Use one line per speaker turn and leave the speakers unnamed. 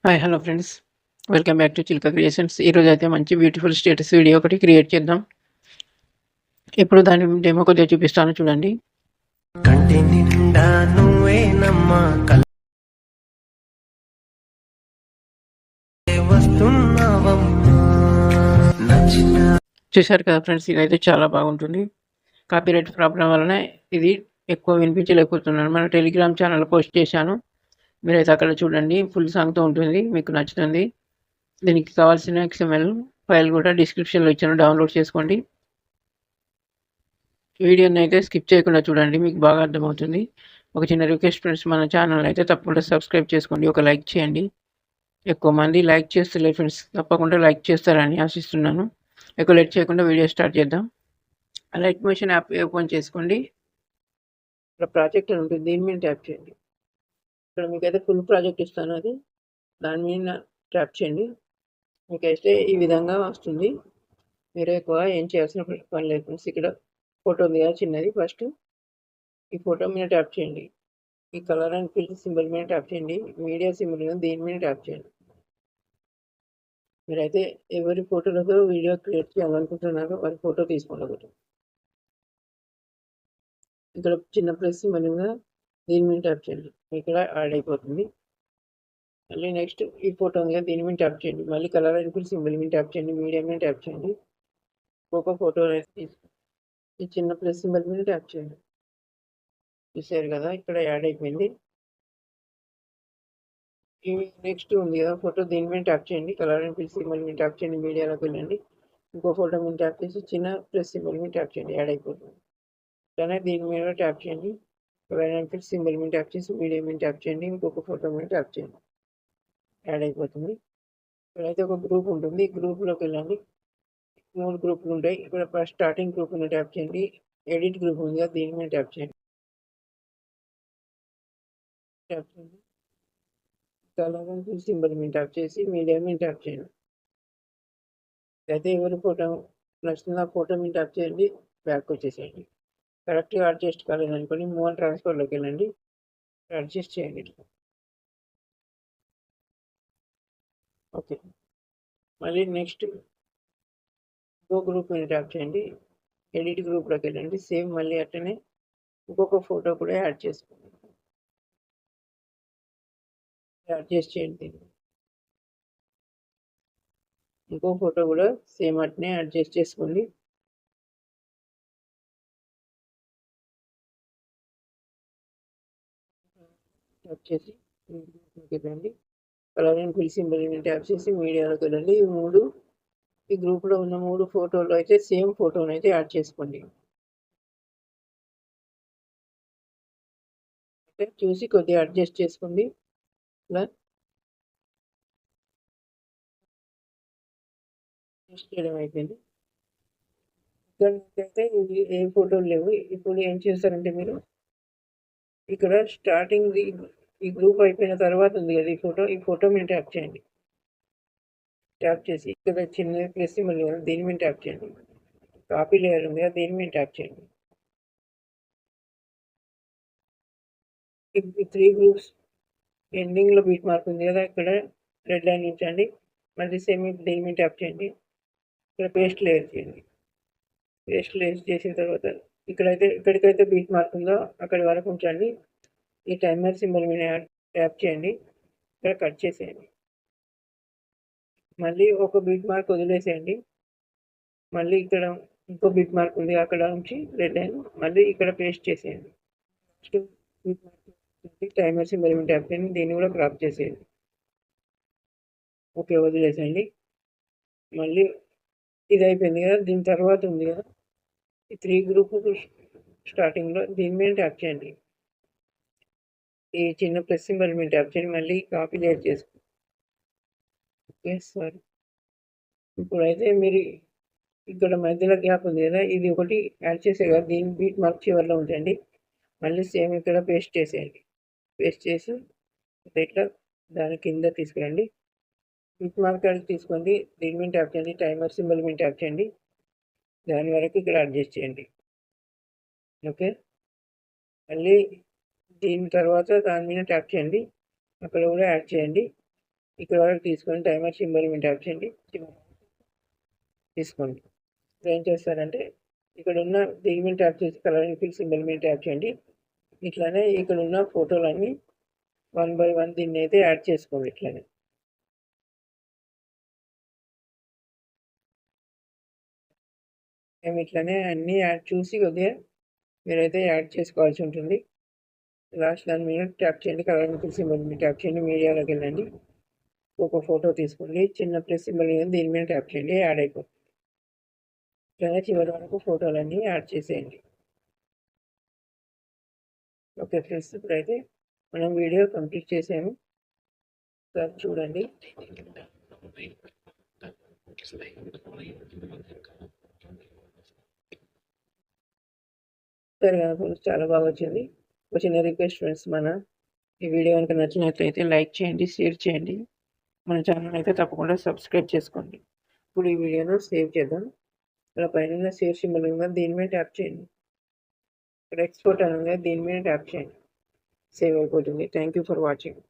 Hi hello friends, welcome back to చిలుక creations. ఈరోజు అయితే మంచి బ్యూటిఫుల్ స్టేటస్ వీడియో ఒకటి క్రియేట్ చేద్దాం. ఇప్పుడు దాని డెమో కొద్దిగా చూపిస్తాను చూడండి.
కంటి నిండా నువ్వేనమ్మా వస్తున్నావమ్మా నచ్చిన
చూశారు కదా ఫ్రెండ్స్, ఇదైతే చాలా బాగుంటుంది. కాపీరైట్ ప్రాబ్లం వలన ఇది ఎక్కువ వినిపించలేకపోతున్నాను. మన టెలిగ్రామ్ ఛానల్ పోస్ట్ చేశాను, మీరైతే అక్కడ చూడండి. ఫుల్ సాంగ్తో ఉంటుంది, మీకు నచ్చుతుంది. దీనికి కావాల్సిన XML ఫైల్ కూడా డిస్క్రిప్షన్లో ఇచ్చాను, డౌన్లోడ్ చేసుకోండి. వీడియోని అయితే స్కిప్ చేయకుండా చూడండి, మీకు బాగా అర్థమవుతుంది. ఒక చిన్న రిక్వెస్ట్ ఫ్రెండ్స్, మన ఛానల్ అయితే తప్పకుండా సబ్స్క్రైబ్ చేసుకోండి, ఒక లైక్ చేయండి. ఎక్కువ మంది లైక్ చేస్తలేరు ఫ్రెండ్స్, తప్పకుండా లైక్ చేస్తారని ఆశిస్తున్నాను. ఎక్కువ లేట్ చేయకుండా వీడియో స్టార్ట్ చేద్దాం. అలైట్ మోషన్ యాప్ ఓపెన్ చేసుకోండి. ఇక్కడ ప్రాజెక్ట్ అని ఉంటుంది, దీని మీద ట్యాప్ చేయండి. ఇక్కడ మీకైతే ఫుల్ ప్రాజెక్ట్ ఇస్తాను, అది దాని మీద ట్యాప్ చేయండి. మీకైతే ఈ విధంగా వస్తుంది. మీరు ఎక్కువ ఏం చేయాల్సిన పని లేదు ఫ్రెండ్స్. ఇక్కడ ఫోటో ఉంది కదా చిన్నది, ఫస్ట్ ఈ ఫోటో మీద ట్యాప్ చేయండి. ఈ కలర్ అండ్ ఫిల్ సింబల్ మీద ట్యాప్ చేయండి. మీడియా సింబల్ మీద దీని మీద ట్యాప్ చేయండి. మీరైతే ఎవరి ఫోటోలతో వీడియో క్రియేట్ చేయాలనుకుంటున్నారో వారి ఫోటో తీసుకోండి ఒకటి. ఇక్కడ చిన్న ప్లస్ సింబల్ మీద దీని మీద ట్యాప్ చేయండి, ఇక్కడ యాడ్ అయిపోతుంది. మళ్ళీ నెక్స్ట్ ఈ ఫోటో ఉంది కదా, దీని మీద ట్యాప్ చేయండి. మళ్ళీ కలర్ అండ్ ఫిల్ సింబల్ మీద ట్యాప్ చేయండి, మీడియా మీద ట్యాప్ చేయండి. ఒక్కొక్క ఫోటో అయితే తీసుకోండి. ఈ చిన్న ప్లస్ సింబల్ మీద ట్యాప్ చేయండి. చూసారు కదా, ఇక్కడ యాడ్ అయిపోయింది. నెక్స్ట్ ఉంది కదా ఫోటో, దీని మీద ట్యాప్ చేయండి. కలర్ అండ్ ఫిల్ సింబల్ మీద ట్యాప్ చేయండి, మీడియాలోకి వెళ్ళండి. ఇంకో ఫోటో మీద ట్యాప్ చేసి చిన్న ప్లస్ సింబల్ మీద ట్యాప్ చేయండి, యాడ్ అయిపోతుంది. అలానే దీని మీద ట్యాప్ చేయండి. కలర్ అండ్ ఫిల్ సింబల్ మీద ట్యాప్ చేసి మీడియా మీద ట్యాప్ చేయండి. ఇంకొక ఫోటో మీద ట్యాప్ చేయండి, యాడ్ అయిపోతుంది. ఇక్కడైతే ఒక గ్రూప్ ఉంటుంది, గ్రూప్లోకి వెళ్ళండి. 3 గ్రూపులు ఉంటాయి. ఇక్కడ ఫస్ట్ స్టార్టింగ్ గ్రూప్ మీద ట్యాప్ చేయండి. ఎడిట్ గ్రూప్ ఉంది కదా, దీని మీద ట్యాప్ చేయండి. ట్యాప్ చేయండి. కలర్ అండ్ ఫిల్ సింబల్ మీద ట్యాప్ చేసి మీడియా మీద ట్యాప్ చేయండి. అయితే ఎవరి ఫోటో నచ్చిన ఫోటో మీద ట్యాప్ చేయండి, బ్యాక్ వచ్చేసేయండి. కరెక్ట్గా అడ్జస్ట్ కాలేదనుకోండి, మూవ్ అండ్ ట్రాన్స్ఫర్లోకి వెళ్ళండి, అడ్జస్ట్ చేయండి. ఓకే, మళ్ళీ నెక్స్ట్ ఇంకో గ్రూప్ మీద ట్యాప్ చేయండి. ఎడిట్ గ్రూప్లోకి వెళ్ళండి. సేమ్ మళ్ళీ అట్లనే ఇంకొక ఫోటో కూడా యాడ్ చేసుకోండి, అడ్జస్ట్ చేయండి. ఇంకో ఫోటో కూడా సేమ్ అట్నే అడ్జస్ట్ చేసుకోండి. ట్యాప్ చేసి వెళ్ళండి. కలర్ అండ్ ఫిల్ సింబల్ మీద ట్యాప్ చేసి మీడియాలోకి వెళ్ళండి. ఈ గ్రూప్లో ఉన్న 3 ఫోటోలు అయితే సేమ్ ఫోటోని అయితే యాడ్ చేసుకోండి. చూసి కొద్దిగా అడ్జస్ట్ చేసుకోండి. ఇలా అడ్జస్ట్ చేయడం అయిపోయింది. ఇక్కడ అయితే ఏ ఫోటోలు లేవు. ఇప్పుడు ఏం చేస్తారంటే మీరు ఇక్కడ స్టార్టింగ్ ఈ గ్రూప్ అయిపోయిన తర్వాత ఉంది కదా ఈ ఫోటో మీద ట్యాప్ చేయండి. ట్యాప్ చేసి ఇక్కడ చిన్న ప్లస్ సింబల్ కదా, దీని మీద ట్యాప్ చేయండి. కాపీ లేయర్ ఉంది కదా, దీని మీద ట్యాప్ చేయండి. ఈ 3 గ్రూప్స్ ఎండింగ్లో బీట్ మార్క్ ఉంది కదా, ఇక్కడ రెడ్ లైన్ ఉంచండి. మళ్ళీ సేమ్ దీని మీద ట్యాప్ చేయండి. ఇక్కడ పేస్ట్ లేయర్ చేయండి. పేస్ట్ లేయర్ చేసిన తర్వాత ఎక్కడికైతే బీట్ మార్క్ ఉందో అక్కడి వరకు ఉంచండి. ఈ టైమర్ సింబల్ మీద ట్యాప్ చేయండి, ఇక్కడ కట్ చేసేయండి. మళ్ళీ ఒక బీట్ మార్క్ వదిలేసేయండి. మళ్ళీ ఇక్కడ ఇంకో బీట్ మార్క్ ఉంది, అక్కడ ఉంచి రెడ్ లైన్ మళ్ళీ ఇక్కడ పేస్ట్ చేసేయండి. Next beat mark timer symbol మీద ట్యాప్ చేయండి, దీన్ని కూడా క్రాప్ చేసేయండి. ఓకే, వదిలేసేయండి. మళ్ళీ ఇది అయిపోయింది కదా, దీని తర్వాత ఉంది కదా ఈ 3 గ్రూప్ స్టార్టింగ్లో, దీని మీద ట్యాప్ చేయండి. ఈ చిన్న ప్లస్ సింబల్ మీద ట్యాప్ చేయండి, మళ్ళీ కాపీ లేయర్ చేసుకోండి. ఓకే సారీ, ఇప్పుడైతే మీరు ఇక్కడ మధ్యలో గ్యాప్ ఉంది కదా, ఇది ఒకటి యాడ్ చేసే కదా, దీని బీట్ మార్క్ చివరిలో ఉంచండి. మళ్ళీ సేమ్ ఇక్కడ పేస్ట్ చేసేయండి. పేస్ట్ చేసి ఇట్లా దాని కింద తీసుకురండి. బీట్ మార్క్ అది తీసుకోండి, దీని మీద ట్యాప్ చేయండి. టైమర్ సింబల్ మీద ట్యాప్ చేయండి, దాని వరకు ఇక్కడ అడ్జస్ట్ చేయండి. ఓకే, మళ్ళీ దీని తర్వాత దాని మీద ట్యాప్ చేయండి, అక్కడ కూడా యాడ్ చేయండి. ఇక్కడ వరకు తీసుకొని టైమర్ సింబల్ మీద ట్యాప్ చేయండి. తీసుకోండి. ఇప్పుడు ఏం చేస్తారంటే ఇక్కడ ఉన్న దీని మీద ట్యాప్ చేసి కలర్ ఫిల్ సింబల్ మీద ట్యాప్ చేయండి. ఇట్లానే ఇక్కడ ఉన్న ఫోటోలన్నీ 1 బై 1 దీన్ని అయితే యాడ్ చేసుకోండి. ఇట్లానే మేము ఇట్లనే అన్నీ యాడ్ చూసి కొద్దిగా మీరైతే యాడ్ చేసుకోవాల్సి ఉంటుంది. లాస్ట్ దాని మీద ట్యాప్ చేయండి. కలర్ ఫిల్ సింబల్ మీద ట్యాప్ చేయండి. మీడియాలోకి వెళ్ళండి. ఒక ఫోటో తీసుకోండి. చిన్న ప్లస్ సింబల్ మీద దీని మీద ట్యాప్ చేయండి. యాడ్ అయిపోతుంది. ఇట్లానే చివరి వరకు ఫోటోలన్నీ యాడ్ చేసేయండి. ఓకే ఫ్రెండ్స్, ఇప్పుడైతే మనం వీడియో కంప్లీట్ చేసాము. ఒకసారి చూడండి. సరే కదా ఫ్రెండ్స్, చాలా బాగా వచ్చింది. ఒక చిన్న రిక్వెస్ట్ ఫ్రెండ్స్, ఈ వీడియో కనుక నచ్చినట్లయితే లైక్ చేయండి, షేర్ చేయండి. మన ఛానల్ అయితే తప్పకుండా సబ్స్క్రైబ్ చేసుకోండి. ఇప్పుడు ఈ వీడియోను సేవ్ చేద్దాం. ఇక్కడ పైన సేవ్ సింబల్ ఉంది, దీని మీద ట్యాప్ చేయండి. ఇక్కడ ఎక్స్పోర్ట్ అని ఉంది, దీని మీద ట్యాప్ చేయండి. సేవ్ అయిపోతుంది. Thank you for watching.